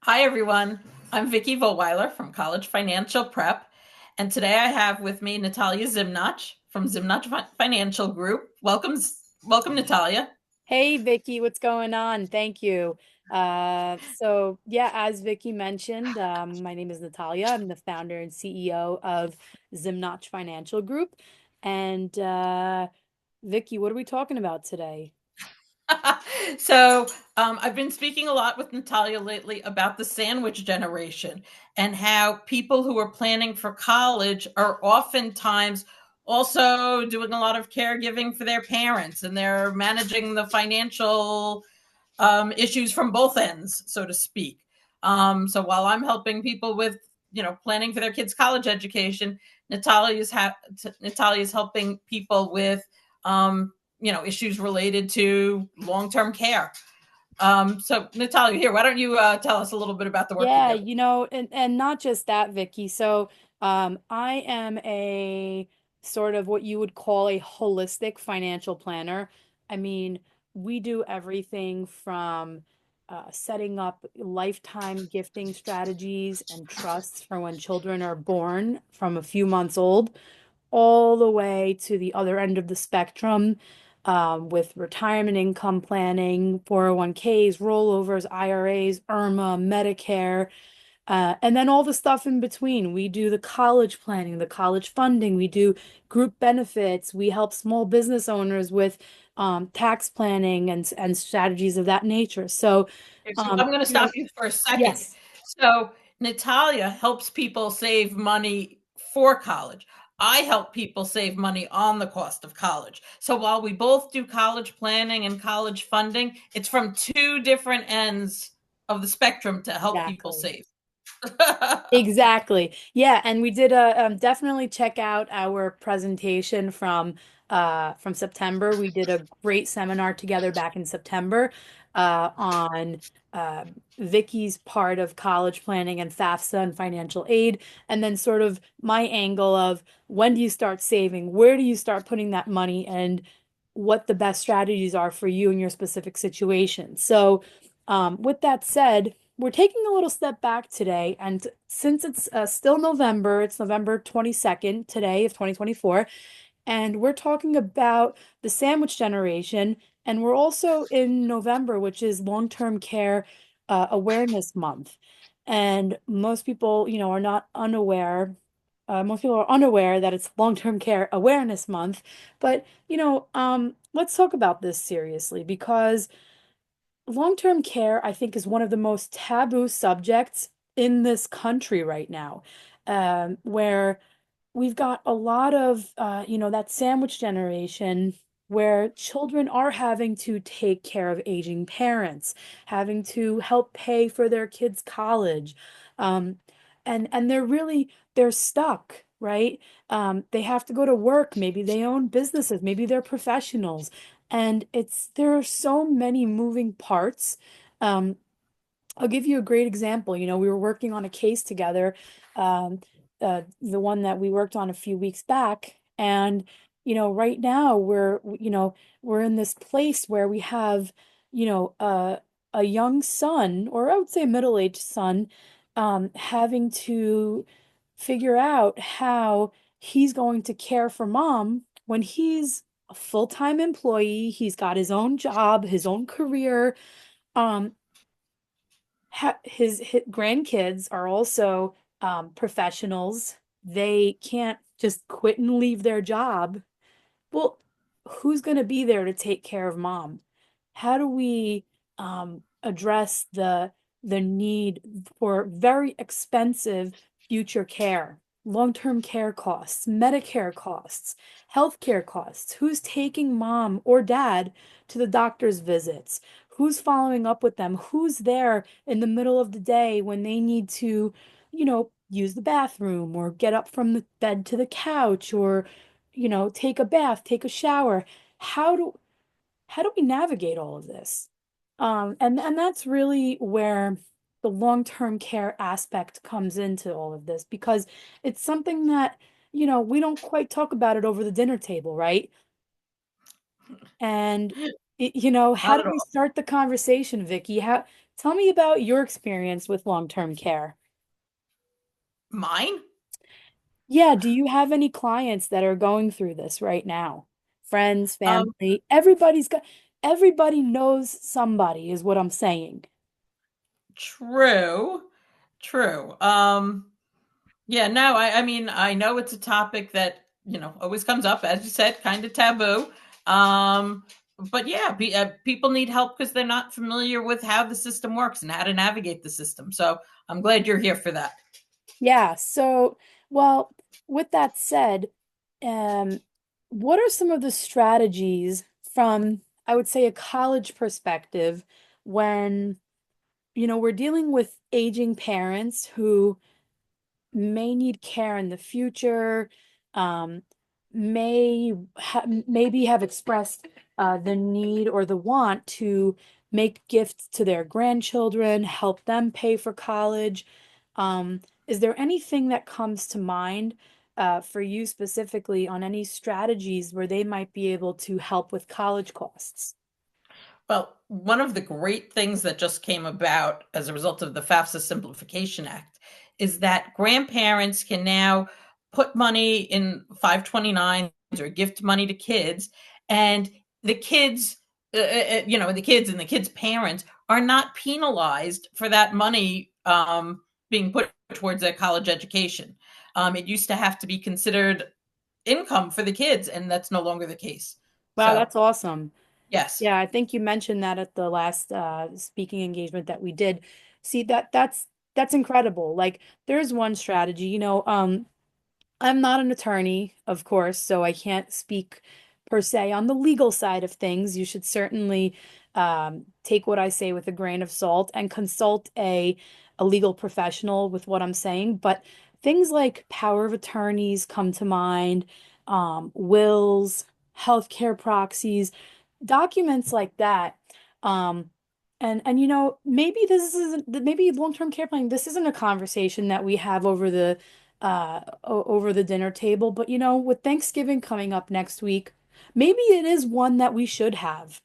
Hi, everyone. I'm Vicki Vollweiler from College Financial Prep. And today I have with me Natalia Zimnoch from Zimnoch Financial Group. Welcome, Natalia. Hey Vicky, what's going on? Thank you. So yeah, as Vicky mentioned, my name is Natalia. I'm the founder and CEO of Zimnoch Financial Group. And Vicky, what are we talking about today? I've been speaking a lot with Natalia lately about the sandwich generation and how people who are planning for college are oftentimes also doing a lot of caregiving for their parents, and they're managing the financial issues from both ends, so to speak. So while I'm helping people with, planning for their kids' college education, Natalia's helping people with, issues related to long-term care. So Natalia, here, why don't you tell us a little bit about the work you Yeah, do? and not just that, Vicky. So, I am a sort of what you would call a holistic financial planner. I mean, we do everything from setting up lifetime gifting strategies and trusts for when children are born from a few months old, all the way to the other end of the spectrum, with retirement income planning, 401ks, rollovers, IRAs, IRMA, Medicare, and then all the stuff in between. We do the college planning, the college funding, we do group benefits, we help small business owners with tax planning and strategies of that nature. So, Okay, so I'm going to you know, stop you for a second. yes. So Natalia helps people save money for college. I help people save money on the cost of college. So while we both do college planning and college funding, it's from two different ends of the spectrum to help people Exactly. save. Exactly. Yeah, and we did definitely check out our presentation from September. We did a great seminar together back in September on uh Vicky's part of college planning and FAFSA and financial aid, and then sort of my angle of when do you start saving, where do you start putting that money, and what the best strategies are for you in your specific situation. So, with that said, we're taking a little step back today, and since it's still November, it's November 22nd today of 2024, and we're talking about the sandwich generation, and we're also in November, which is Long-Term Care Awareness Month. And most people, are not unaware. Most people are unaware that it's Long-Term Care Awareness Month, but let's talk about this seriously because long-term care, I think, is one of the most taboo subjects in this country right now, where we've got a lot of, that sandwich generation where children are having to take care of aging parents, having to help pay for their kids' college. Um, and they're stuck, right? They have to go to work. Maybe they own businesses, maybe they're professionals. And there are so many moving parts. Um, I'll give you a great example. We were working on a case together, um, the one that we worked on a few weeks back. And, right now we're in this place where we have, you know, a, a young son, or I would say a middle-aged son, having to figure out how he's going to care for mom when he's a full-time employee. He's got his own job, his own career. Um, his grandkids are also professionals. They can't just quit and leave their job. Well, who's going to be there to take care of mom? How do we address the need for very expensive future care, long-term care costs, Medicare costs, healthcare costs? Who's taking mom or dad to the doctor's visits? Who's following up with them? Who's there in the middle of the day when they need to, use the bathroom or get up from the bed to the couch or, take a bath, take a shower? How do how do we navigate all of this? And that's really where the long-term care aspect comes into all of this, because it's something that, we don't quite talk about it over the dinner table, right? And How Not do at we all. start the conversation, Vicky? Tell me about your experience with long-term care. Mine? Yeah, do you have any clients that are going through this right now? Friends, Um, family, everybody knows somebody is what I'm saying. true, true. Yeah, no, I mean, I know it's a topic that, always comes up, as you said, kind of taboo. Um, but yeah, people need help because they're not familiar with how the system works and how to navigate the system. So I'm glad you're here for that. Yeah, so, well, with that said, um, what are some of the strategies from, I would say, a college perspective when, we're dealing with aging parents who may need care in the future, um, maybe have expressed the need or the want to make gifts to their grandchildren, help them pay for college. Is there anything that comes to mind for you specifically on any strategies where they might be able to help with college costs? Well, one of the great things that just came about as a result of the FAFSA Simplification Act is that grandparents can now put money in 529s or gift money to kids, and the kids, the kids and the kids' parents are not penalized for that money being put towards their college education. It used to have to be considered income for the kids, and that's no longer the case. Wow, So, that's awesome. yes. Yeah, I think you mentioned that at the last speaking engagement that we did. See, that's incredible. Like there's one strategy, I'm not an attorney, of course, so I can't speak per se on the legal side of things. You should certainly take what I say with a grain of salt and consult a legal professional with what I'm saying. But things like power of attorneys come to mind, wills, healthcare proxies, documents like that. Um, and maybe this isn't maybe long-term care planning. This isn't a conversation that we have over the dinner table. But with Thanksgiving coming up next week, maybe it is one that we should have.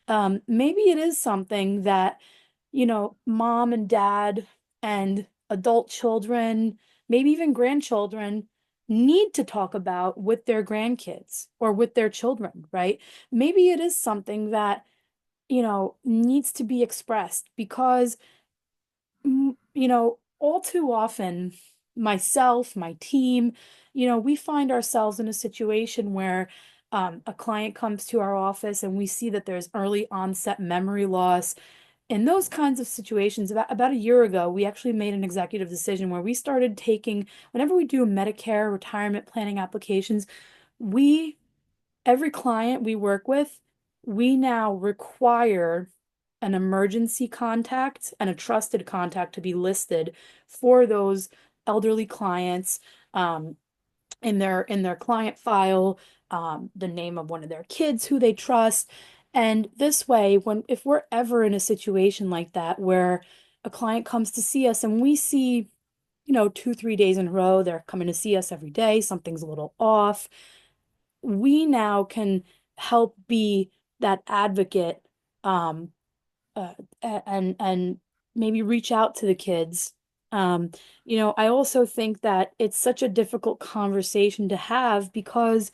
Maybe it is something that, mom and dad and adult children, maybe even grandchildren need to talk about with their grandkids or with their children, right? Maybe it is something that, needs to be expressed because all too often, myself, my team, we find ourselves in a situation where a client comes to our office and we see that there's early onset memory loss. In those kinds of situations, about a year ago, we actually made an executive decision where we started taking, whenever we do Medicare retirement planning applications, we every client we work with, we now require an emergency contact and a trusted contact to be listed for those elderly clients in their client file, the name of one of their kids who they trust. And this way, if we're ever in a situation like that where a client comes to see us and we see, 2, 3 days in a row, they're coming to see us every day, something's a little off, we now can help be that advocate, um, and maybe reach out to the kids. Um, I also think that it's such a difficult conversation to have because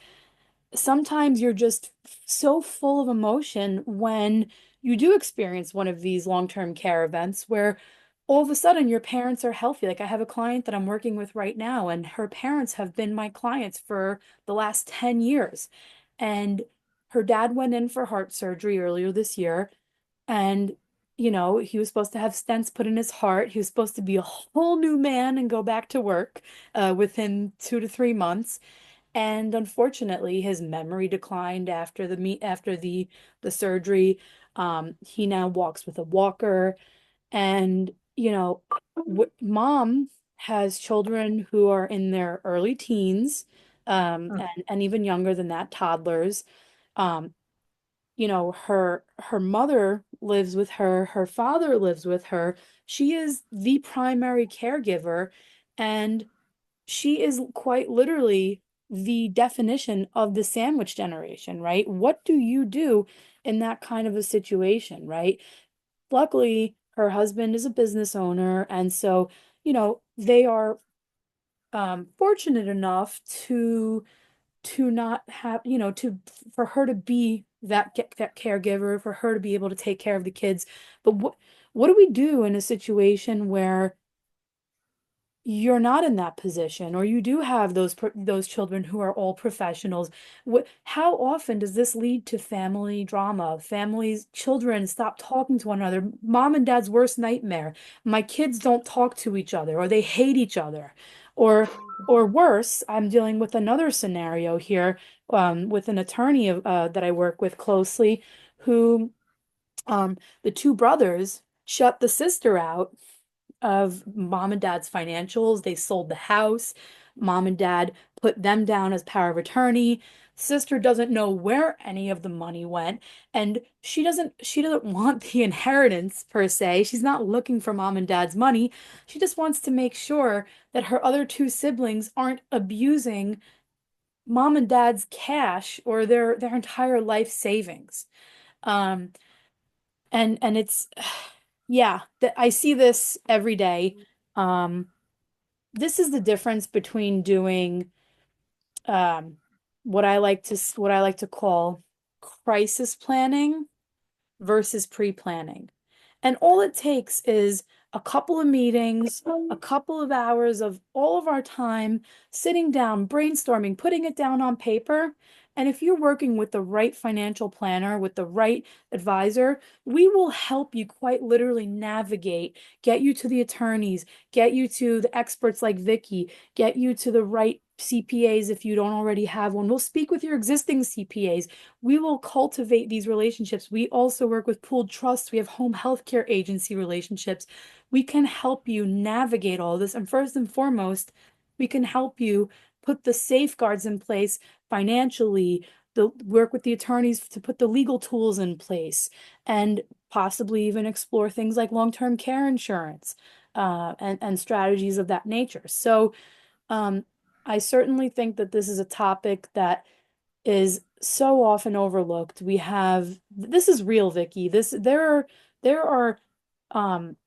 sometimes you're just so full of emotion when you do experience one of these long-term care events where all of a sudden your parents are healthy. Like I have a client that I'm working with right now, and her parents have been my clients for the last 10 years. And her dad went in for heart surgery earlier this year, and he was supposed to have stents put in his heart. He was supposed to be a whole new man and go back to work within 2 to 3 months. And unfortunately, his memory declined after the surgery. He now walks with a walker, and mom has children who are in their early teens, and even younger than that, toddlers. Um, her mother lives with her, her father lives with her. She is the primary caregiver, and she is quite literally the definition of the sandwich generation, right? What do you do in that kind of a situation, right? Luckily, her husband is a business owner, and so, they are fortunate enough to not have, to for her to be that caregiver, for her to be able to take care of the kids. But what do we do in a situation where you're not in that position, or you do have those children who are all professionals? How often does this lead to family drama? Families, children stop talking to one another. Mom and dad's worst nightmare. My kids don't talk to each other, or they hate each other, or or worse. I'm dealing with another scenario here, with an attorney that I work with closely, who the two brothers shut the sister out of mom and dad's financials. They sold the house. Mom and dad put them down as power of attorney. Sister doesn't know where any of the money went, and she doesn't want the inheritance per se. She's not looking for mom and dad's money. She just wants to make sure that her other two siblings aren't abusing mom and dad's cash or their entire life savings. Um, and it's yeah, that I see this every day. Um, this is the difference between doing um what I like to call crisis planning versus pre-planning. And all it takes is a couple of meetings, a couple of hours of all of our time sitting down, brainstorming, putting it down on paper. And if you're working with the right financial planner, with the right advisor, we will help you quite literally navigate, get you to the attorneys, get you to the experts like Vicki, get you to the right CPAs if you don't already have one. We'll speak with your existing CPAs. We will cultivate these relationships. We also work with pooled trusts. We have home healthcare agency relationships. We can help you navigate all this. And first and foremost, we can help you put the safeguards in place financially, the work with the attorneys to put the legal tools in place, and possibly even explore things like long-term care insurance, and strategies of that nature. So, um, I certainly think that this is a topic that is so often overlooked. This is real, Vicky. There are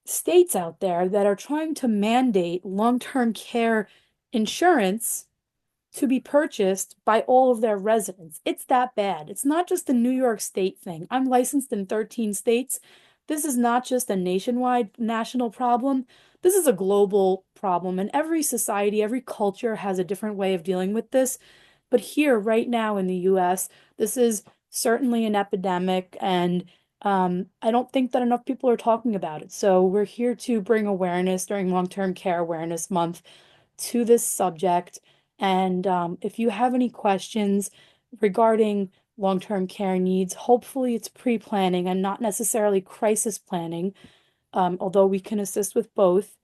states out there that are trying to mandate long-term care insurance to be purchased by all of their residents. It's that bad. It's not just a New York State thing. I'm licensed in 13 states. This is not just a nationwide national problem. This is a global problem, and every society, every culture has a different way of dealing with this. But here, right now in the US, this is certainly an epidemic, and I don't think that enough people are talking about it. So we're here to bring awareness during Long-Term Care Awareness Month to this subject. And if you have any questions regarding long-term care needs, hopefully it's pre-planning and not necessarily crisis planning, although we can assist with both.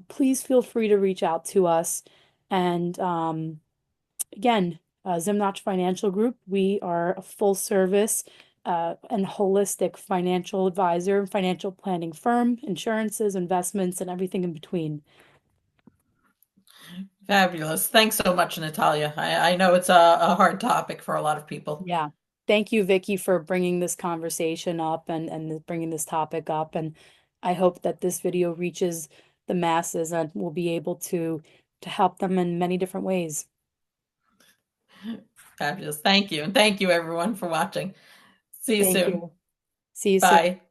Please feel free to reach out to us. And again, Zimnoch Financial Group, we are a full service and holistic financial advisor, financial planning firm, insurances, investments, and everything in between. Fabulous. Thanks so much, Natalia. I know it's a hard topic for a lot of people. Yeah. Thank you, Vicky, for bringing this conversation up and bringing this topic up. And I hope that this video reaches the masses and will be able to help them in many different ways. Fabulous. Thank you. And thank you, everyone, for watching. See you Thank soon. you. See you soon. Bye.